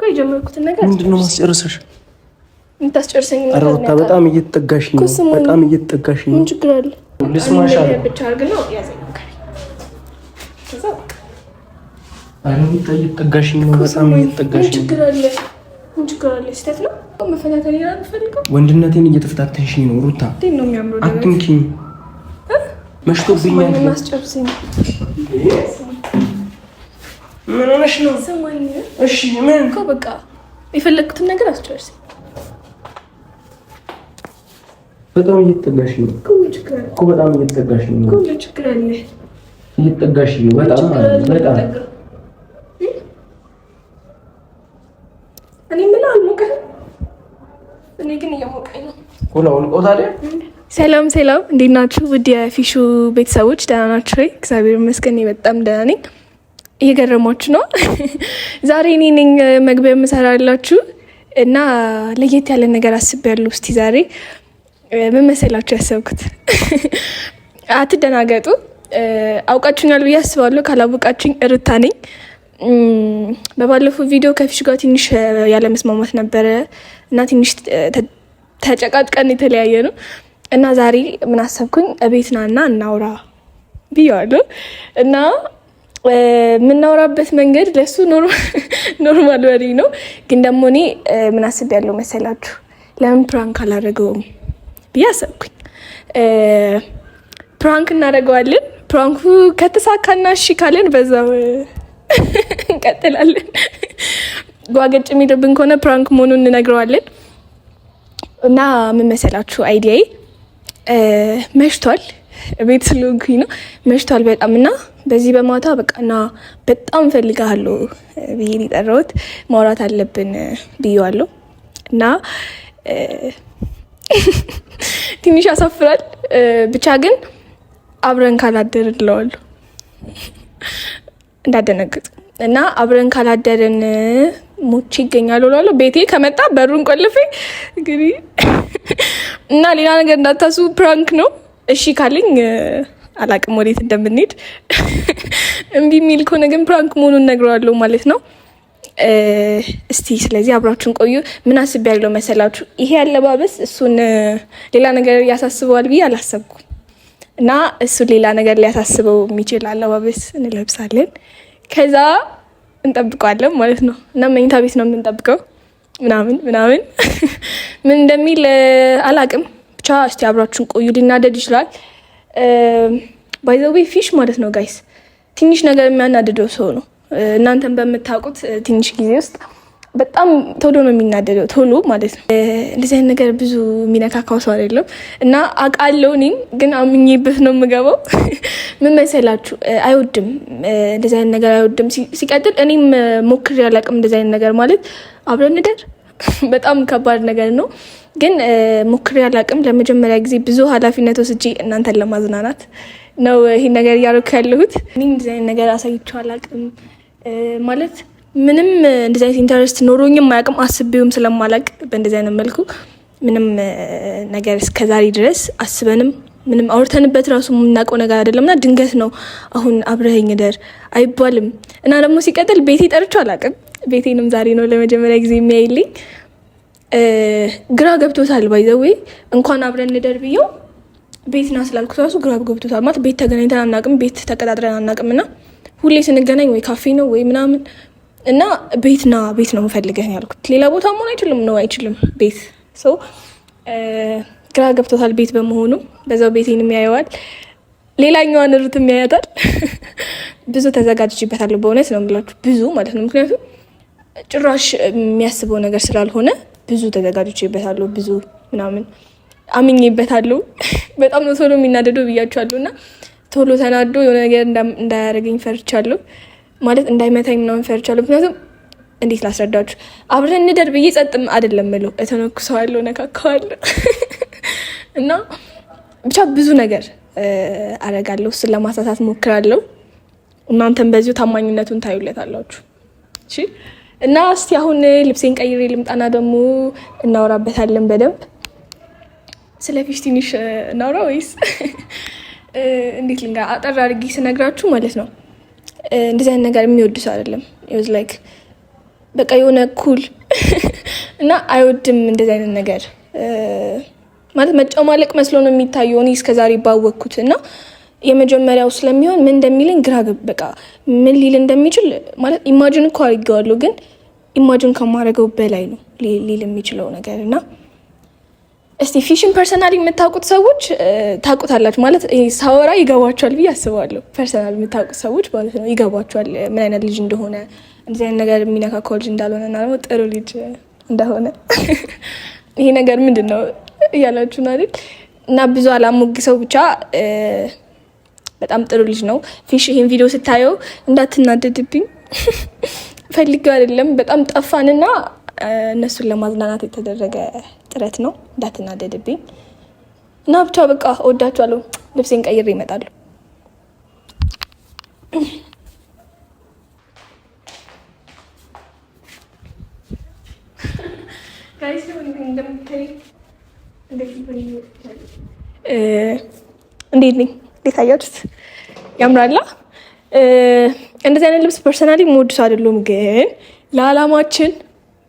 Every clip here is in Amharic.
ቆይ ጀመርኩትን ነገር ምንድነው ማስጨረሰሽ? እንታስጨርሰኝ ነው። አረታ በጣም እየተጠጋሽኝ ነው። በጣም እየተጠጋሽኝ ነው። ምን ችግር አለ? ልስማሽ አለ ብቻ አድርግና ያዘኝ። ከዛ አረታ እየተጠጋሽኝ ነው። በጣም እየተጠጋሽኝ ነው። ምን ችግር አለ? ምን ችግር አለ? ስህተት ነው መፈታተን ያልፈልገው። ወንድነቴን እየተፈታተንሽኝ ነው ሩታ። እንዴት ነው የሚያምረው? አትንኪኝ። መሽቶብኛል። ማስጨርሰኝ ምን ሆነሽ ነው? ሰማኝ። እሺ ምን እኮ በቃ የፈለግኩትን ነገር አስጨርሰኝ። በጣም እየተጠጋሽኝ ነው እኮ በጣም እየተጠጋሽኝ ነው እኮ። ምን ችግር አለ? እየተጠጋሽኝ ነው በጣም በጣም። እኔ ምን አልሞቀኝ? እኔ ግን እየሞቀኝ ነው። ሁላው ታዲያ። ሰላም ሰላም፣ እንዴት ናችሁ? ውድ የፊሹ ቤተሰቦች ደህና ናችሁ ወይ? እግዚአብሔር ይመስገን በጣም ደህና ነኝ። እየገረማችሁ ነው። ዛሬ እኔ ነኝ መግቢያ የምሰራላችሁ እና ለየት ያለ ነገር አስቤያለሁ። እስቲ ዛሬ ምን መሰላችሁ ያሰብኩት? አትደናገጡ። አውቃችሁኛል ብዬ አስባለሁ። ካላወቃችሁኝ ሩታ ነኝ። በባለፈው ቪዲዮ ከፊሽ ጋር ትንሽ ያለ መስማማት ነበረ እና ትንሽ ተጨቃጭቀን የተለያየ ነው እና ዛሬ ምን አሰብኩኝ፣ እቤት ናና እናውራ ብያለሁ እና የምናወራበት መንገድ ለሱ ኖርማል ወሬ ነው። ግን ደግሞ እኔ ምን አስቤያለሁ መሰላችሁ? ለምን ፕራንክ አላደረገውም ብዬ አሰብኩኝ። ፕራንክ እናደርገዋለን። ፕራንኩ ከተሳካና እሺ ካለን በዛው እንቀጥላለን። ጓገጭ የሚልብን ከሆነ ፕራንክ መሆኑን እንነግረዋለን። እና ምን መሰላችሁ አይዲያዬ፣ መሽቷል፣ ቤት ስለሆንኩኝ ነው መሽቷል በጣም እና በዚህ በማታ በቃና በጣም ፈልጋለሁ ብዬ የጠራሁት ማውራት አለብን ብዬዋለሁ እና ትንሽ ያሳፍራል። ብቻ ግን አብረን ካላደርን እለዋለሁ እንዳደነግጥ እና አብረን ካላደርን ሞቼ ይገኛሉ እላለሁ። ቤቴ ከመጣ በሩን ቆልፌ እንግዲህ እና ሌላ ነገር እንዳታስቡ ፕራንክ ነው። እሺ ካለኝ አላቅም ወዴት እንደምንሄድ። እምቢ የሚል ከሆነ ግን ፕራንክ መሆኑን እነግረዋለሁ ማለት ነው። እስቲ ስለዚህ አብራችሁን ቆዩ። ምን አስቤያለሁ መሰላችሁ? ይሄ አለባበስ እሱን ሌላ ነገር ያሳስበዋል ብዬ አላሰብኩም እና እሱን ሌላ ነገር ሊያሳስበው የሚችል አለባበስ እንለብሳለን። ከዛ እንጠብቀዋለን ማለት ነው እና መኝታ ቤት ነው የምንጠብቀው ምናምን ምን እንደሚል አላቅም። ብቻ እስቲ አብራችሁን ቆዩ። ሊናደድ ይችላል። ባይ ዘ ዌይ ፊሽ ማለት ነው ጋይስ ትንሽ ነገር የሚያናድደው ሰው ነው። እናንተን በምታውቁት ትንሽ ጊዜ ውስጥ በጣም ቶሎ ነው የሚናደደው፣ ቶሎ ማለት ነው። እንደዚህ አይነት ነገር ብዙ የሚነካካው ሰው አይደለም እና አውቃለሁ። እኔም ግን አምኜበት ነው የምገባው። ምን መሰላችሁ? አይወድም፣ እንደዚህ አይነት ነገር አይወድም። ሲቀጥል እኔም ሞክሬ አላውቅም እንደዚህ አይነት ነገር ማለት አብረን እንደር በጣም ከባድ ነገር ነው። ግን ሞክሬ አላውቅም። ለመጀመሪያ ጊዜ ብዙ ኃላፊነት ወስጄ እናንተን ለማዝናናት ነው ይሄን ነገር እያደረኩ ያለሁት። እኔ እንደዚህ አይነት ነገር አሳይቼው አላውቅም ማለት ምንም እንደዚህ አይነት ኢንተረስት ኖሮኝም አያውቅም። አስቤውም ስለማላውቅ በእንደዚህ አይነት መልኩ ምንም ነገር እስከዛሬ ድረስ አስበንም ምንም አውርተንበት ራሱ የምናውቀው ነገር አይደለም እና ድንገት ነው አሁን አብረኸኝ እደር አይባልም። እና ደግሞ ሲቀጥል ቤቴ ጠርቼው አላውቅም። ቤቴንም ዛሬ ነው ለመጀመሪያ ጊዜ የሚያይልኝ። ግራ ገብቶታል። ባይ ዘ ዌይ እንኳን አብረን እንደር ብየው ቤት ና ስላልኩት ራሱ ግራ ገብቶታል። ማለት ቤት ተገናኝተን አናውቅም፣ ቤት ተቀጣጥረን አናውቅም እና ሁሌ ስንገናኝ ወይ ካፌ ነው ወይ ምናምን እና ቤት ነው የምፈልገህ ያልኩት። ሌላ ቦታ መሆን አይችልም ነው አይችልም ቤት ሰው ግራ ገብቶታል ቤት በመሆኑ። በዛው ቤቴንም ያየዋል፣ ሌላኛዋን ሩትም ያያታል። ብዙ ተዘጋጅቼበታለሁ በእውነት ነው የምላችሁ፣ ብዙ ማለት ነው። ምክንያቱም ጭራሽ የሚያስበው ነገር ስላልሆነ ብዙ ተዘጋጅቼበታለሁ፣ ብዙ ምናምን አምኜበታለሁ። በጣም ነው ቶሎ የሚናደደው ብያችኋለሁ እና ቶሎ ተናዶ የሆነ ነገር እንዳያደርገኝ ፈርቻለሁ፣ ማለት እንዳይመታኝ ምናምን ፈርቻለሁ። ምክንያቱም እንዴት ላስረዳችሁ፣ አብረን እንደር ብዬ ጸጥም አይደለም ምለው፣ እተነኩሰዋለሁ፣ ነካካዋለሁ እና ብቻ ብዙ ነገር አደርጋለሁ። እሱን ለማሳሳት ሞክራለሁ። እናንተም በዚሁ ታማኝነቱን ታዩለታላችሁ። እሺ እና እስቲ አሁን ልብሴን ቀይሬ ልምጣና ደግሞ እናወራበታለን በደንብ። ስለ ፊሽ ትንሽ እናውራ ወይስ እንዴት ልንጋ? አጠር አድርጌ ስነግራችሁ ማለት ነው እንደዚህ አይነት ነገር የሚወድ ሰው አይደለም። ኢዝ ላይክ በቃ የሆነ ኩል እና አይወድም እንደዚህ አይነት ነገር ማለት መጨማለቅ መስሎ ነው የሚታየው። እኔ እስከዛሬ ባወቅኩት እና የመጀመሪያው ስለሚሆን ምን እንደሚለኝ ግራ በቃ ምን ሊል እንደሚችል ማለት ኢማጂን እኮ አድርጌዋለሁ፣ ግን ኢማጂን ከማድረገው በላይ ነው ሊል የሚችለው ነገር እና እስቲ ፊሽን ፐርሰናሊ የምታውቁት ሰዎች ታውቁታላችሁ ማለት ሳወራ ይገባችኋል ብዬ አስባለሁ። ፐርሰናሊ የምታውቁት ሰዎች ማለት ነው ይገባችኋል ምን አይነት ልጅ እንደሆነ እንደዚህ አይነት ነገር የሚነካካው ልጅ እንዳልሆነ እና ደግሞ ጥሩ ልጅ እንደሆነ ይሄ ነገር ምንድን ነው እያላችሁ ነው አይደል? እና ብዙ አላሞግሰው ብቻ በጣም ጥሩ ልጅ ነው። ፊሽ ይሄን ቪዲዮ ስታየው እንዳትናደድብኝ ፈልጌው አይደለም። በጣም ጠፋንና እነሱን ለማዝናናት የተደረገ ጥረት ነው። እንዳትናደድብኝ እና ብቻ በቃ እወዳችኋለሁ። ልብሴን ቀይሬ እመጣለሁ። እንዴት ነኝ? እንዴት አያችሁት? ያምራላ። እንደዚህ አይነት ልብስ ፐርሰናሊ ሞድ ሰው አይደለም፣ ግን ለዓላማችን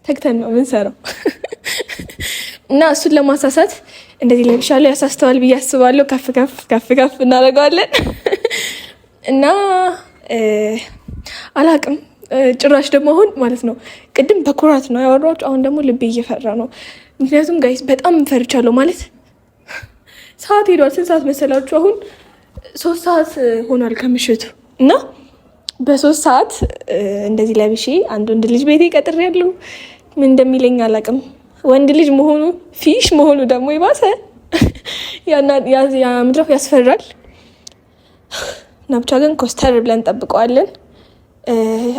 ተግተን ነው የምንሰራው እና እሱን ለማሳሳት እንደዚህ ለብሻለሁ። ያሳስተዋል ብዬ አስባለሁ። ከፍ ከፍ ከፍ ከፍ እናደርገዋለን እና አላቅም ጭራሽ ደግሞ አሁን ማለት ነው ቅድም በኩራት ነው ያወራሁት፣ አሁን ደግሞ ልቤ እየፈራ ነው። ምክንያቱም ጋይስ በጣም ፈርቻለሁ። ማለት ሰዓት ሄዷል። ስንት ሰዓት መሰላችሁ? አሁን 3 ሰዓት ሆኗል ከምሽቱ እና በ3 ሰዓት እንደዚህ ለብሼ አንድ ወንድ ልጅ ቤቴ ቀጥሬያለሁ። ምን እንደሚለኝ አላውቅም። ወንድ ልጅ መሆኑ ፊሽ መሆኑ ደግሞ ይባሰ ምድረፍ ያስፈራል። እና ብቻ ግን ኮስተር ብለን እንጠብቀዋለን።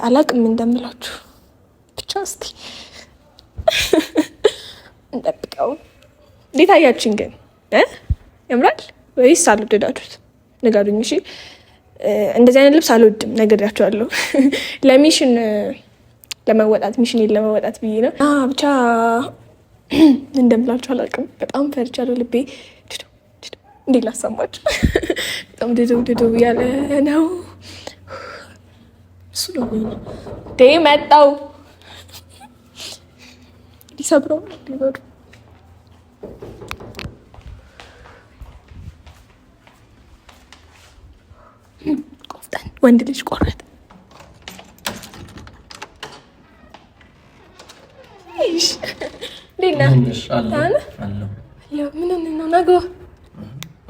አላውቅም እንደምላችሁ ብቻ እስቲ እንጠብቀው። እንዴት አያችን ግን ያምራል ወይስ አልወደዳችሁት? ንገሩኝ እሺ። እንደዚህ አይነት ልብስ አልወድም ነግሬያችኋለሁ። ለሚሽን ለመወጣት ሚሽኔን ለመወጣት ብዬ ነው። ብቻ እንደምላችሁ አላውቅም። በጣም ፈርቻለሁ። ልቤ እንዴት ላሰማችሁ? በጣም ድድው ያለ ነው። እሱ ነው መጣው ሊሰብረው ሊበሩ ቆፍጠን ወንድ ልጅ ቆረጥ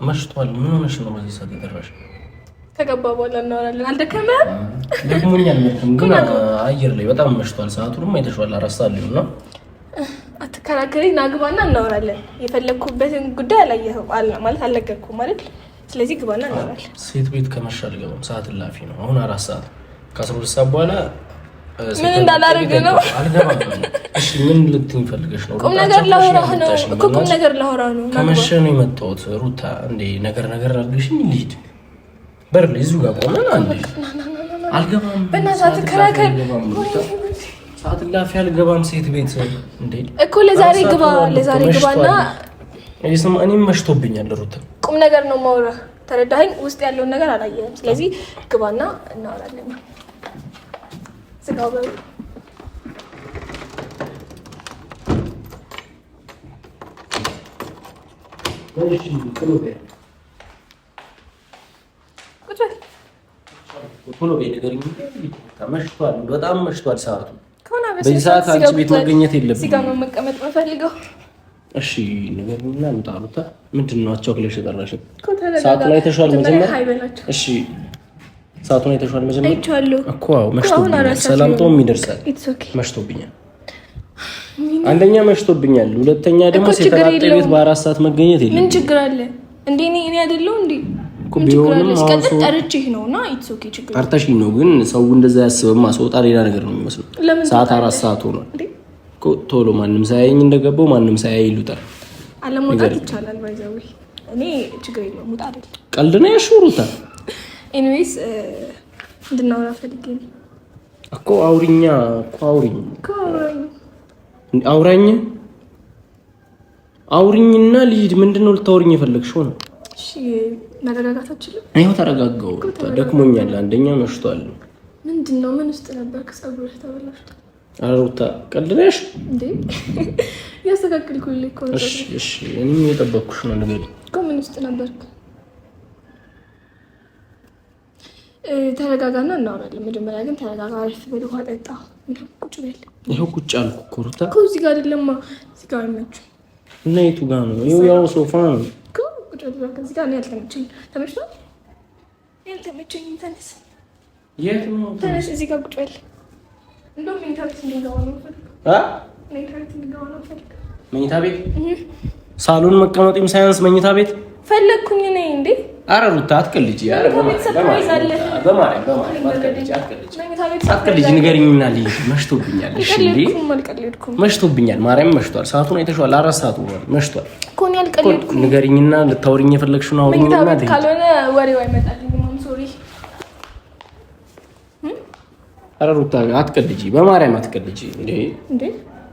መሽቷል። ምን ሆነሽ ነው በዚህ ሰዓት የጠራሽ? ከገባ በኋላ እናወራለን። አልደከመህም? ደክሞኛል። ግን አየር ላይ በጣም መሽቷል። ሰዓቱንም አይተሽዋል። 4 ሰዓት ሊሆን ነው። አትከራከሪኝ። ናግባና እናወራለን። የፈለግኩበትን ጉዳይ አላየኸው ማለት አልነገርኩም ማለት። ስለዚህ ግባና እናወራለን። ሴት ቤት ከመሻ አልገባም። ሰዓት እላፊ ነው። አሁን 4 ሰዓት ከ12 ሰዓት በኋላ ምን እንዳላረግ ነው? አልገባም። እሺ ምን ልትይኝ ፈልገሽ ነው? ቁም ነገር ላወራህ ነው እኮ። ቁም ነገር ላወራህ ነው። ከመሸ ነው የመጣሁት። ሩታ እንዴ ነገር አድርገሽኝ ልሂድ። በር ላይ እዚሁ ጋር ቆመን አንዴ አልገባም። በእናትህ አትከራከር። ሰዓት እላፊ አልገባም። ሴት ቤት እንዴ እኮ ለዛሬ ግባና እኔም መሽቶብኛል። ሩታ ቁም ነገር ነው የማወራህ። ተረዳኸኝ? ውስጥ ያለውን ነገር አላየህም። ስለዚህ ግባና እናወራለን። ዝጋው በሉ። መሽቷል፣ በጣም መሽቷል ሰዓቱ። በዚህ ሰዓት አንቺ ቤት መገኘት የለብንም። እዚህ ጋር ነው መቀመጥ የምፈልገው። እሺ ንገሪኝና እንጣሉታ። ምንድን ነው አቻክለሽ የጠራሽኝ? ሰዓቱ ላይ ተሻል መጀመሪያ። እሺ ሰዓቱ ላይ ተሻል መጀመሪያ እኮ መሽቶብኛል። ሰላምታውም ይደርሳል። መሽቶብኛል። አንደኛ መሽቶብኛል፣ ሁለተኛ ደግሞ ሴተራጤ ቤት በ4 ሰዓት መገኘት የለም። ምን ችግር አለ እንዴ? እኔ አይደለሁ እንዴ? ቢሆንም አሁን ጠርቼህ ነውና ኢትስ ኦኬ። ችግር ጠርተሽኝ ነው፣ ግን ሰው እንደዛ ያስብማ። ሰውጣ ሌላ ነገር ነው የሚመስለው። ሰዓት 4 ሰዓት ሆኗል። ቶሎ ማንም ሳያየኝ እንደገባው ማንም ሳያይ ይሉታል። አለመውጣት ይቻላል። ባይዘው እኔ ችግር የለውም። ሙጣ አይደል ቀልድ ነው ያሹሩታ። ኤኒዌይስ እንድናወራ ፈልጌ ነው እኮ። አውሪኛ እኮ አውሪኝና ልሂድ። ምንድነው ልታወሪኝ የፈለግሽው ነው? እሺ መረጋጋት አትችልም? አይው ተረጋጋው። ደክሞኛል። አንደኛ መሽቷል። ምንድነው? ምን ውስጥ ነበር? ከጸጉርሽ ተበላሽቶ ሩታ ቀልደሽ እንዴ? ያስተካክልኩልኝ እኮ ነው። እሺ እኔም እየጠበቅኩሽ ነው። ነገር እኮ ምን ውስጥ ነበርክ? ተረጋጋና እናወራለን። መጀመሪያ ግን ተረጋጋ። አሪፍ በል፣ ውሃ ጠጣ። ቁጭ በል። ይኸው ቁጭ አልኩ እኮ ሩታ። እኮ እዚህ ጋር አይደለማ፣ እዚህ ጋር አይመችም። እና የቱ ጋር ነው? ይኸው ያው ሶፋ ነው እኮ ቁጭ በል። እዚህ ጋር ነው ያልተመቸኝ። ተመችቷል? ያልተመቸኝ ተነስ። የት ነው? ተነስ፣ እዚህ ጋር ቁጭ በል። እንደውም መኝታ ቤት እንድንገባ ነው የምፈልገው። መኝታ ቤት እንድንገባ ነው የምፈልገው። መኝታ ቤት? ሳሎን መቀመጤም ሳያንስ መኝታ ቤት ፈለግኩኝ ነኝ እንዴ? ኧረ ሩታ አትቀልጂ። ኧረ አትቀልጂ፣ ንገሪኝና ልሂድ። መሽቶብኛል። እሺ እንዴ መሽቶብኛል። ማርያም መሽቷል። ሰዓቱን አይተሽዋል? 4 ሰዓት ሆኗል። መሽቷል እኮ ነው። ያልቀልድኩ ንገሪኝና ልታወሪኝ የፈለግሽውን አውሪኝና ልሂድ። ካልሆነ ወሬው አይመጣልኝም። ሶሪ። ኧረ ሩታ አትቀልጂ፣ በማርያም አትቀልጂ። እንዴ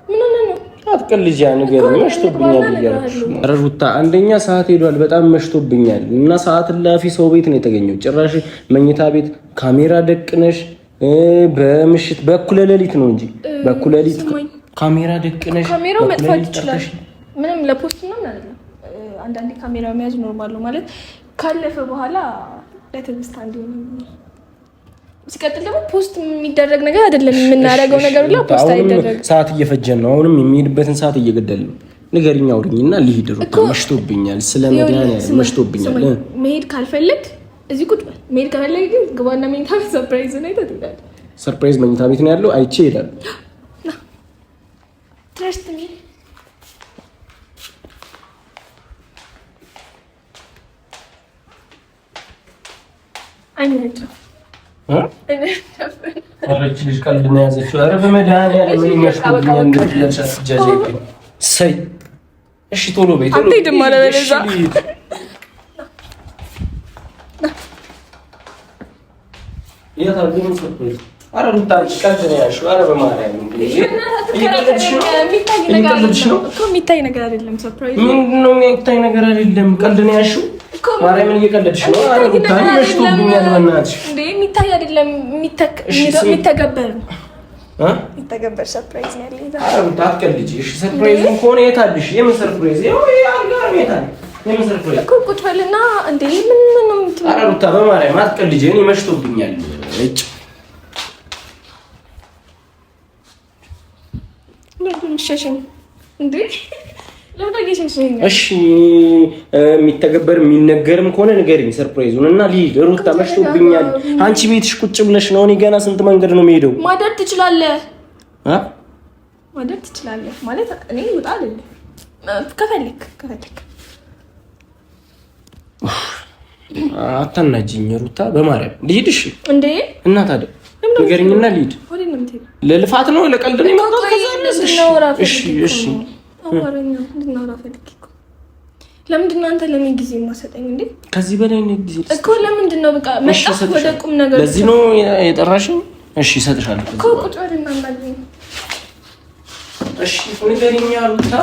ምን ሆነ ነው? አትቀልጂ። ያ ነገር መሽቶብኛል እያልኩሽ። ኧረ ሩታ አንደኛ ሰዓት ሄዷል፣ በጣም መሽቶብኛል። እና ሰዓት ላፊ ሰው ቤት ነው የተገኘው። ጭራሽ መኝታ ቤት ካሜራ ደቅነሽ በምሽት በኩለ ሌሊት ነው እንጂ በኩለ ሌሊት ካሜራ ደቅነሽ። ካሜራው መጥፋት ይችላል። ምንም ለፖስት ነው አይደለም። አንዳንዴ ካሜራ መያዝ ኖርማል ነው ማለት ካለፈ በኋላ ለትውስታ እንዲሆን። ሲቀጥል ደግሞ ፖስት የሚደረግ ነገር አይደለም። የምናደርገው ነገር ብላ ፖስት አይደረግ። ሰዓት እየፈጀን ነው። አሁንም የሚሄድበትን ሰዓት እየገደልን ነው። ንገሪኝ፣ አውሪኝና ልሂድ። ሩታ መሽቶብኛል። ስለመድኃኒዓለም መሽቶብኛል። መሄድ ካልፈለግ እዚህ ቁጭ በል። መሄድ ከፈለግ ግን ግባና መኝታ ቤት ሰርፕራይዝ ነው ይተታል። ሰርፕራይዝ መኝታ ቤት ነው ያለው። አይቼ እሄዳለሁ። ትረስት ሚ አይነጭ አረች ልጅ ቀልድ ነው ያዘችው። ኧረ በመድኃኒዓለም ምን ይመስልኛል? እንደዚህ ጃጃይ ሰይ እሺ፣ ቶሎ በይ ቶሎ። አትሄድም ማለት በለዛ ያታገኝ ሰጥቶኝ። ኧረ ሩታ ቀልድ ነው ያልሽው። ኧረ በማርያም የሚታይ ነገር አይደለም። ሰርፕራይዝ ምንድን ነው? የሚታይ ነገር አይደለም። ቀልድ ነው ያልሽው። ማርያምን እየቀለድሽ ነው። ኧረ ሩታ መሽቶብኛል። በእናትሽ እንዴ የሚታይ አይደለም፣ የሚተገበር ነው። የሚተገበር ሰርፕራይዝ ነው ያለኝ። ኧረ ሩታ አትቀልጂ እሺ። ሰርፕራይዙን ከሆነ የት አለሽ? የምን ሰርፕራይዝ? ያው አልጋር ቤት አለ። የምን ሰርፕራይዝ እኮ ቁጭ በልና እንዴ ምን ነው የምትለው? ኧረ ሩታ በማርያም አትቀልጂ። እኔ መሽቶብኛል። እጭ ለምን ሸሽኝ እንዴ? እሺ የሚተገበር የሚነገርም ከሆነ ንገሪኝ ሰርፕራይዙን እና ልሂድ። ሩታ መሽቶብኛል። አንቺ ቤትሽ ቁጭ ብለሽ ነው። እኔ ገና ስንት መንገድ ነው የምሄደው። ማደር ትችላለህ ማደር ትችላለህ ማለት እኔ ውጣ አይደለም። ከፈለክ አታናጂኝ ሩታ በማርያም ልሂድ። እሺ እንዴ እና ታዲያ ንገሪኝና ልሂድ። ለልፋት ነው ለቀልድ ነው የመጣሁት። እሺ አማርኛ እንድናወራ ፈልጌ እኮ። ለምንድን ነው አንተ ለምን ጊዜ የማሰጠኝ እንዴ? ከዚህ በላይ ነው ጊዜ እኮ። ለምንድን ነው በቃ መጣሁ ወደ ቁም ነገር። ለዚህ ነው የጠራሽኝ? እሺ እሰጥሻለሁ እኮ። ቁጭ በልና እናግኝ። እሺ ንገሪኝ ሩታ።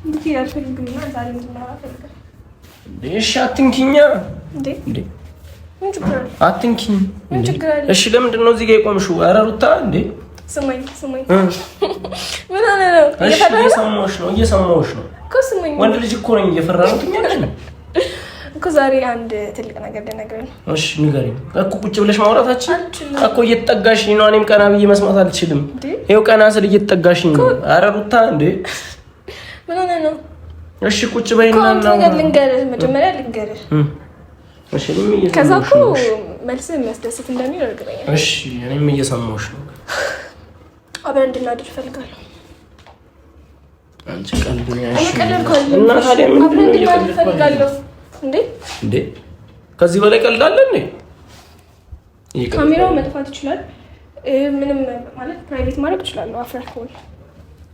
እንዴ ያልፈልግና ዛሬ እንድናወራ ፈልጋለሁ። እሺ አትንኪኛ እንዴ እንዴ አትንኪኝ። እሺ ለምንድን ነው እዚህ ጋር የቆምሽው? ኧረ ሩታ እንዴ ስማኝ ምን አለ ነው? እየሰማሁሽ ነው እኮ ስማኝ። ወንድ ልጅ እኮ ነኝ። እየፈራ ነው ትኛለሽ ነው እኮ። ዛሬ አንድ ትልቅ ነገር ልነግርህ ነው። እሺ ንገሪኝ እኮ። ቁጭ ብለሽ ማውራታችን እኮ እየተጠጋሽኝ ነው። እኔም ቀና ብዬ መስማት አልችልም። ይኸው ቀና ስል እየተጠጋሽኝ ነው። ኧረ ሩታ እንዴ ምን አለ ነው? እሺ ቁጭ በይና ልንገርህ፣ መጀመሪያ ልንገርህ። እሺ ከዛ እኮ መልስ የሚያስደስት እንደሚሆን እርግጠኛ ነኝ። እሺ እኔም እየሰማሁሽ ነው። አብረን እንድናድር እፈልጋለሁ። አንቺ ቀልድ ነው ያልሽው እና ታዲያ ምንድን ነው እየቀለድኩ እንዴ? ከዚህ በላይ ቀልድ አለ እንዴ? ካሜራው መጥፋት ይችላል። ምንም ማለት ፕራይቬት ማድረግ እችላለሁ። አፍራሽ ከሆነ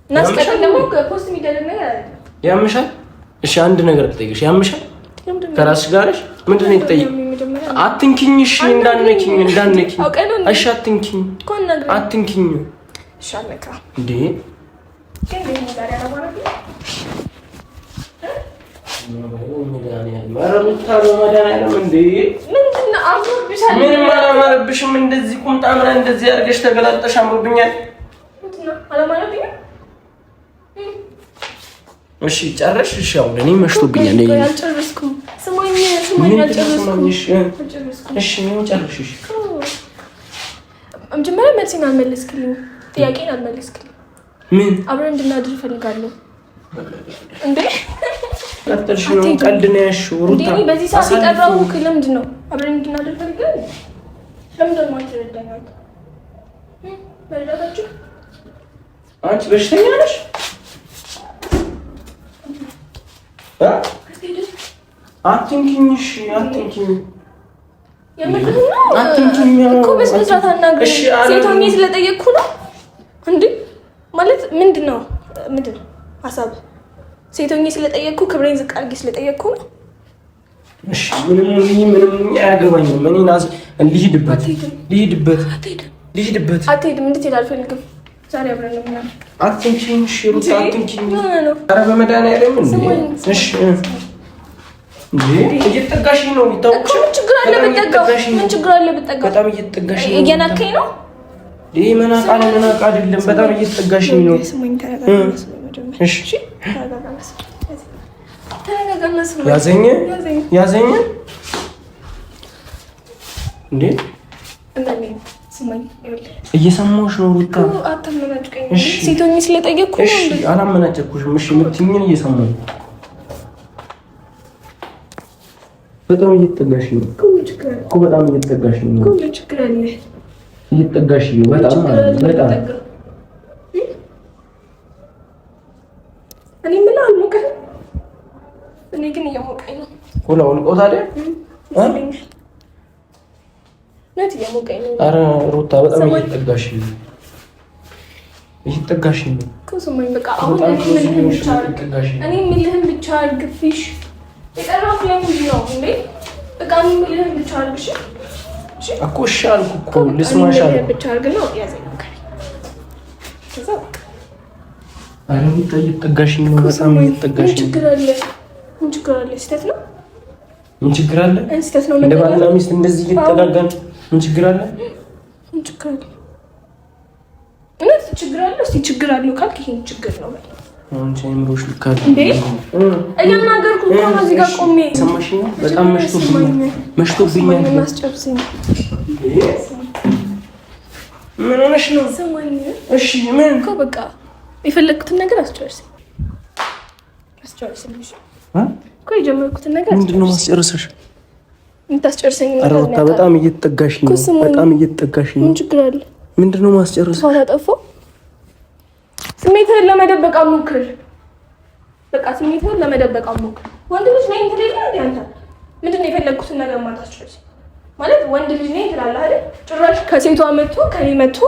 እና ስቀጥል ደግሞ ፖስት የሚደረግ ነገር አይደለም። ያምሻል? እሺ አንድ ነገር ልጠይቅሽ። ያምሻል? ከራስሽ ጋር ነሽ? ምንድን ነው የምትጠይቂው? አትንኪኝ። እሺ እንዳትነኪኝ። እሺ አትንኪኝ። አትንኪኝ። እሺ አለካ እንዴ ግን ነው ዛሬ አረባረብ ሩታ በመድኃኒዓለም እንዴ ምንድን ነው ምንም አላማረብሽም። እንደዚህ ቁምጣ ምናምን እንደዚህ አድርገሽ ተገላጠሽ አምሮብኛል። እሺ ጨረሽ? እሺ አሁን እኔ መሽቶብኛል። አልጨረስኩም። ስማኝ አልጨረስኩም። እሺ ምን ጨረስሽ? መጀመሪያ መልሴን አልመለስክልኝም። ጥያቄን አልመለስክልኝም። ምን አብረን እንድናድር እፈልጋለሁ እንዴ? ቀጥልሽ ነው ቀልድ ነው ያልሽው ሩታ። እንዴ በዚህ ሰዓት የጠራሁህ ለምንድን ነው? አብረን እንድናድር እፈልጋለሁ። ለምንድን ነው የማትረዳኝ? በረዳታችሁ አንቺ በሽተኛ ነሽ? አትንኪኝ። እሺ አትንኪኝ። አትንኪኝ እኮ በስነ ስርዓት አናግረኝ። ሴት ሆኜ ስለጠየቅኩ ነው እንዴ? ማለት ምንድን ነው ሀሳብ? ሴት ሆኜ ስለጠየቅኩ ክብሬን ዝቅ አድርጌ ስለጠየቅኩ ነው። እሺ ምንም አያገባኝም። እኔ ልሂድበት። አትሄድም። እንድትሄድ አልፈልግም። ዛሬ አብረን ነው ምናምን። አትንኪኝ። እሺ ሩታ አትንኪኝ። ኧረ በመድኃኒዓለም እሺ እየተጠጋሽኝ ነው። ይታወቅሽ። ምን ችግር አለ ብትጠጋው? በጣም እየተጠጋሽኝ ነው። እየናከኝ ነው። ይሄ መናቅ አይደለም። በጣም እየተጠጋሽኝ ነው። እሺ ያዘኝ እንዴ? እየሰማሁሽ ነው ሩታ። ሴት ሆኜ ስለጠየቅኩ ነው። እሺ አላመናጨኩሽም። እሺ የምትይኝን እየሰማሁ በጣም እየተጠጋሽኝ ነው እኮ። በጣም እየተጠጋሽኝ ነው። እየተጠጋሽኝ ነው በጣም በጣም። እኔ ምን አልሞቀኝም። እኔ ግን እየሞቀኝ ነው። ሁላው ልቆ ታዲያ ነት እየሞቀኝ ነው። ኧረ ሩታ በጣም እየተጠጋሽኝ ነው። እየተጠጋሽኝ ነው እኮ ስማኝ። በቃ አሁን እኔ የምልህን ብቻ አድርግፊሽ። የጠራሁት ለምንድን ነው እንዴ? በቃ እኔ የምልህን ብቻ አድርግሽ እኮ። እሺ አልኩ እኮ ልስማሽ አልኩ። ብቻ አድርግ ነው ያዘኝ ነው ከዛ በቃ። ኧረ ሩታ እየተጠጋሽኝ ነው። በጣም እየተጠጋሽኝ ነው። ምን ችግር አለ? ስህተት ነው። ምን ችግር አለ? ስህተት ነው። እንደ ባልና ሚስት እንደዚህ እየተጠጋጋን ምን ችግር አለ? ምን ችግር አለ? እውነት ችግር አለ? እስኪ ችግር አለው ካልክ ይሄን ችግር ነው በል። አንቺ አይምሮሽ ልክ አይደለም እንዴ? እያናገርኩ እኮ ነው እዚህ ጋር ቆሜ። ሰማሽኝ? በጣም መሽቶብኛል። ማስጨብስኝ ምን ሆነሽ ነው? ሰማኝ። እሺ ምን እኮ በቃ የፈለግኩትን ነገር አስጨርሰኝ እኮ። የጀመርኩትን ነገር ምንድን ነው ማስጨርሰሽ? የምታስጨርሰኝ ኧረ ሩታ በጣም እየተጠጋሽኝ ነው። በጣም እየተጠጋሽኝ ነው። ምን ችግር አለ? ምንድን ነው ማስጨርሰሽ? ታጠፋው። ስሜትህን ለመደበቅ አትሞክር። በቃ ስሜትህን ለመደበቅ አትሞክር። ወንድ ልጅ ነኝ ትላለህ እንዴ አንተ? ምንድን ነው የፈለግኩትን ነገር ማታስጨርሰኝ ማለት? ወንድ ልጅ ነኝ ትላለህ አይደል? ጭራሽ ከሴቷ መጥቶ ከኔ መጥቶ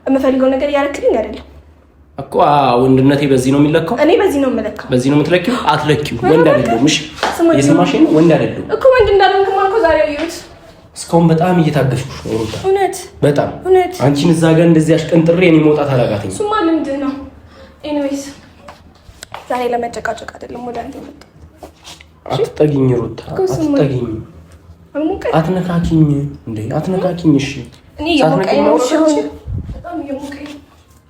የምፈልገው ነገር እያደረክልኝ አይደለም እኮ። ወንድነቴ በዚህ ነው የሚለካው። እኔ በዚህ ነው የምለካው። በዚህ ነው የምትለኪው? አትለኪው። ወንድ አይደለሁም። እሺ የሰማሽኝ? ወንድ አይደለሁም እኮ። ወንድ እንዳልሆንክማ እኮ ዛሬ አየሁት። እስካሁን በጣም እየታገስኩሽ ነው ሩታ። እውነት በጣም እውነት። አንቺን እዛ ጋር እንደዚህ አሽቀንጥሬ እኔ መውጣት አላቃተኝም። እሱማ ልምድ ነው። ኤኒዌይስ ዛሬ ለመጨቃጨቅ አይደለም ወደ አንተ የመጣሁት። አትጠጊኝ ሩታ፣ አትጠጊኝ። አትነካኪኝ እንዴ! አትነካኪኝ። እሺ እኔ እየሞቀኝ ነው። እሺ በጣም እየሞቀኝ ነው።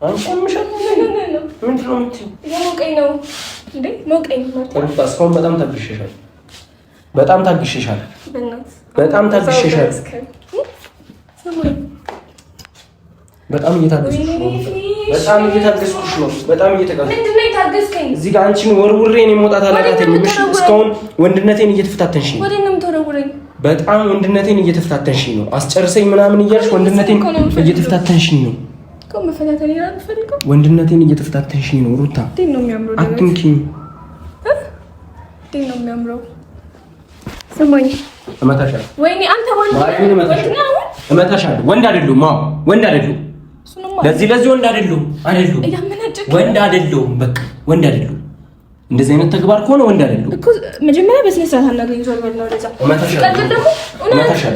አንቺ ምንድን ነው የምትይው? እየሞቀኝ ነው እንዴ? ሞቀኝ ሩታ። እስካሁን በጣም ታግሼሻል። በጣም ታግሼሻል። በጣም ታግሼሻል። በጣም እየታገስኩሽ ነው። በጣም እየታገስኩሽ ነው። በጣም እየተጋገዝኩሽ። ምንድን ነው የታገስከኝ? እዚህ ጋር አንቺን ወርውሬ እኔ መውጣት አላቃተኝም። እስካሁን ወንድነቴን እየተፈታተንሽ ነው። ወዴት ነው የምትወረውረኝ? በጣም ወንድነቴን እየተፈታተንሽ ነው። አስጨርሰኝ ምናምን እያልሽ ወንድነቴን እየተፈታተንሽ ነው። መፈታተን አልፈልግም። ወንድነቴን እየተፈታተንሽ ነው ሩታ። እንዴት ነው የሚያምረው? አትንኪኝ። እንዴት ነው የሚያምረው? ስማኝ፣ እመታሻለሁ። ወይኔ አንተ ወንድ እመታሻለሁ። ወንድ አይደለሁም። አዎ ወንድ አይደለሁም። ለዚህ ወንድ አይደለሁም። ወንድ አይደለሁም። በቃ ወንድ አይደለሁም። እንደዚህ አይነት ተግባር ከሆነ ወንድ አይደለሁም እኮ። መጀመሪያ በስነ ስርዓት አናገኝ ዞር በል ነው ለዛ።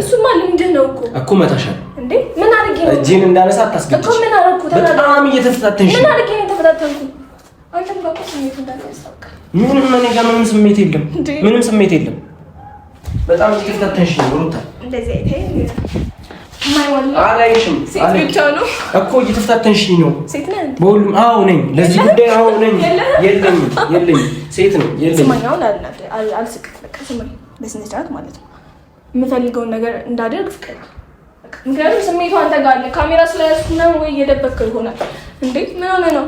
እሱማ ልምድህ ነው እኮ እመታሻለሁ። እንዴ ምን አድርጌ ነው? እጄን እንዳነሳ አታስገድጂ እኮ። ምን አደረኩ? በጣም እየተፈታተንሽ። ምን አድርጌ ነው የተፈታተንኩ? አንተም ጋር ስሜት እንዳለ ያስታውቃል። ምንም እኔ ጋር ምንም ስሜት የለም። ምንም ስሜት የለም። በጣም እየተፈታተንሽ ነው ሩታ። እንደዚህ አይተኸኝ አላይሽም እኮ እየተፈታተንሽኝ ነው። ሴት ነህ በሁሉም? አዎ ነኝ። ለዚህ ጉዳይ አዎ ነኝ። የለኝም ሴት ነው የለኝም። ስማኝ፣ አሁን አልስቅም። በቃ ስማኝ፣ በስነ ስርዓት ማለት ነው የምፈልገውን ነገር እንዳደርግ ፍቀድ። ምክንያቱም ስሜቱ አንተ ጋር አለ። ካሜራ ስለያዝኩ ነው ወይ እየደበቅከው ይሆናል እንዴ? ምን ሆነ ነው?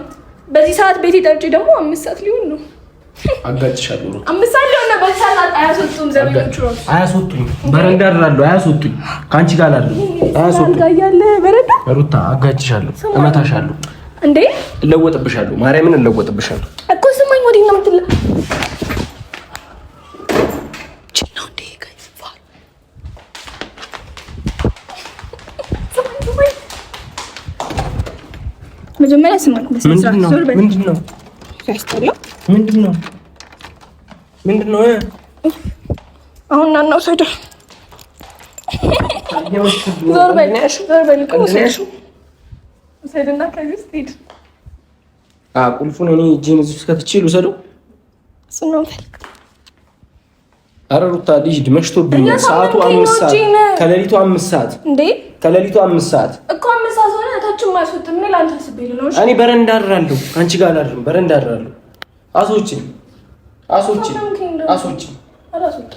በዚህ ሰዓት ቤት ጠርቼ ደግሞ 5 ሰዓት ሊሆን ነው። አጋጭሻለሁ ነው 5 ሰዓት ሊሆን ነው። በዚህ ሰዓት አያስወጡም። ዘበኞቹ አያስወጡኝ። በረንዳ አድራለሁ። አያስወጡኝ። ከአንቺ ጋር አላለሁ። አያስወጡኝ። ያለ በረንዳ ሩታ አጋጭሻለሁ፣ እመታሻለሁ እንዴ? እለወጥብሻለሁ። ማርያምን እለወጥብሻለሁ እኮ ስማኝ። ወዲህ ነው የምትለው መጀመሪያ ስማኝ። ምንድነው? አሁን ናናው ሰደ ዞር በል ሰደና ከዚህ ውስጥ ሂድ። ቁልፉን እኔ እጄን እዚህ ውስጥ ከትቼ ልውሰደው። እሱን ነው የምፈልግ። ኧረ ሩታ ልሂድ፣ መሽቶብኛል። ሰዓቱ 5 ሰዓት ከሌሊቱ 5 ሰዓት እንዴ? ከሌሊቱ 5 ሰዓት እኮ 5 ሰዓት ሆነ። ታችን ማይወጣ ምን ላንተ አስቤል ነው? እኔ በረንዳ አድራለሁ፣ አንቺ ጋር አላድርም። በረንዳ አድራለሁ። አስወጪኝ።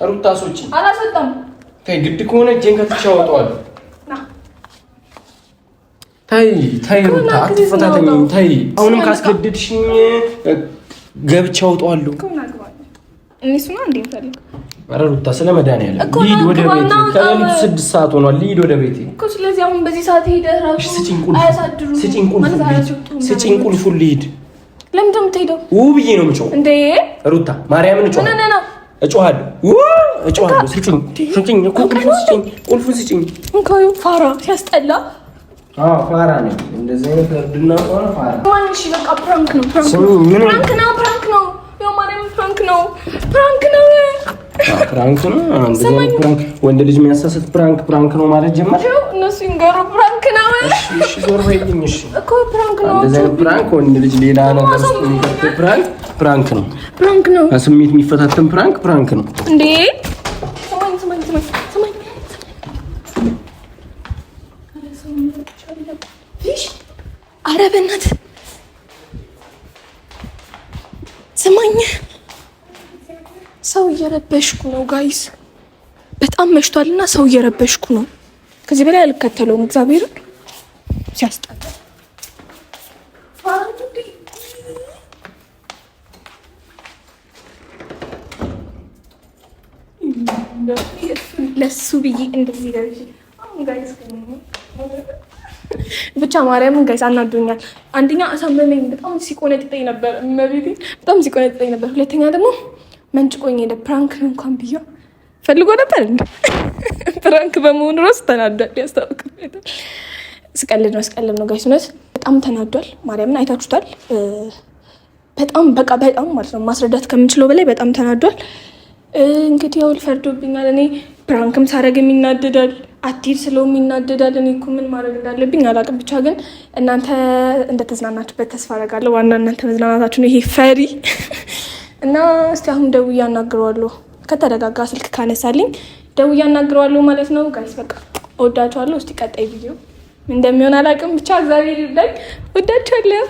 ሩታ አስወጪኝ። አላስወጣም። ግድ ከሆነ እጄን ከትቼ አወጣዋለሁ። ተይ ሩታ አትፈታተኝ። ተይ አሁንም ካስገድድሽኝ ገብቼ አወጣዋለሁ። እኔሱና እንዴ እንፈልግ። ኧረ ሩታ ስለ መድኃኒዓለም ልሂድ ወደ ቤቴ። ከሌሊቱ 6 ሰዓት ሆኗል። ልሂድ ወደ ቤቴ እኮ። ስለዚህ አሁን በዚህ ሰዓት ሄደህ እራሱ ስጪኝ ቁልፉን ልሂድ። ለምን ነው የምትሄደው? ብዬ ነው የምጮህ እንዴ ሩታ። ማርያምን እጮሃለሁ። ስጪኝ ቁልፉን ስጪኝ። እንካዩ ፋራ ሲያስጠላ። ፋራ ነኝ። እንደዚህ አይነት እርድና ሆነ ፋራ ማን? እሺ በቃ ፕራንክ ነው። ያው ማርያም ፕራንክ ነው። ወንድ ልጅ የሚያሳስት ፕራንክ ነው ማለት ጀመር። እነሱ ይንገሩ ፕራንክ ነው። እሺ ዞር በይልኝ። እሺ እኮ ፕራንክ ነው። እንደዚህ አይነት ፕራንክ ወንድ ልጅ ሌላ ነገር ውስጥ የሚከት ፕራንክ ነው። ስሜት የሚፈታተን ፕራንክ ነው እንዴ? ስማኝ። ኧረ በእናትህ ስማኝ። ሰው እየረበሽኩ ነው ጋይስ፣ በጣም መሽቷልና ሰው እየረበሽኩ ነው። ከዚህ በላይ አልከተለውም። እግዚአብሔርን ሲያስጠላ። ለሱ ብዬ እንደዚህ ብቻ ማርያምን ጋይስ አናዶኛል። አንደኛ አሳመመኝ፣ በጣም ሲቆነጥጠኝ ነበር። በጣም ሲቆነጥጠኝ ነበር። ሁለተኛ ደግሞ መንጭቆኝ ሄደ። ፕራንክ እንኳን ብዬ ፈልጎ ነበር እንዴ? ፕራንክ በመሆኑ ራሱ ተናዷል። ያስታውቃል። ስቀልድ ነው ጋይስ። እውነት በጣም ተናዷል። ማርያምን አይታችሁታል። በጣም ማለት ነው ማስረዳት ከምንችለው በላይ በጣም ተናዷል። እንግዲህ ያው ፈርዶብኛል። እኔ ፕራንክም ሳረግም ይናደዳል፣ አትሂድ ስለውም ይናደዳል። እኔ እኮ ምን ማድረግ እንዳለብኝ አላውቅም። ብቻ ግን እናንተ እንደተዝናናችሁበት ተስፋ አደርጋለሁ። ዋና እናንተ መዝናናታችሁ ነው። ይሄ ፈሪ እና እስቲ አሁን ደውዬ አናግረዋለሁ። ከተረጋጋ ስልክ ካነሳልኝ ደውዬ አናግረዋለሁ ማለት ነው። ጋይስ በቃ እወዳችኋለሁ። እስቲ ቀጣይ ቪዲዮ እንደሚሆን አላውቅም። ብቻ እግዚአብሔር ይርዳኝ። እወዳችኋለሁ።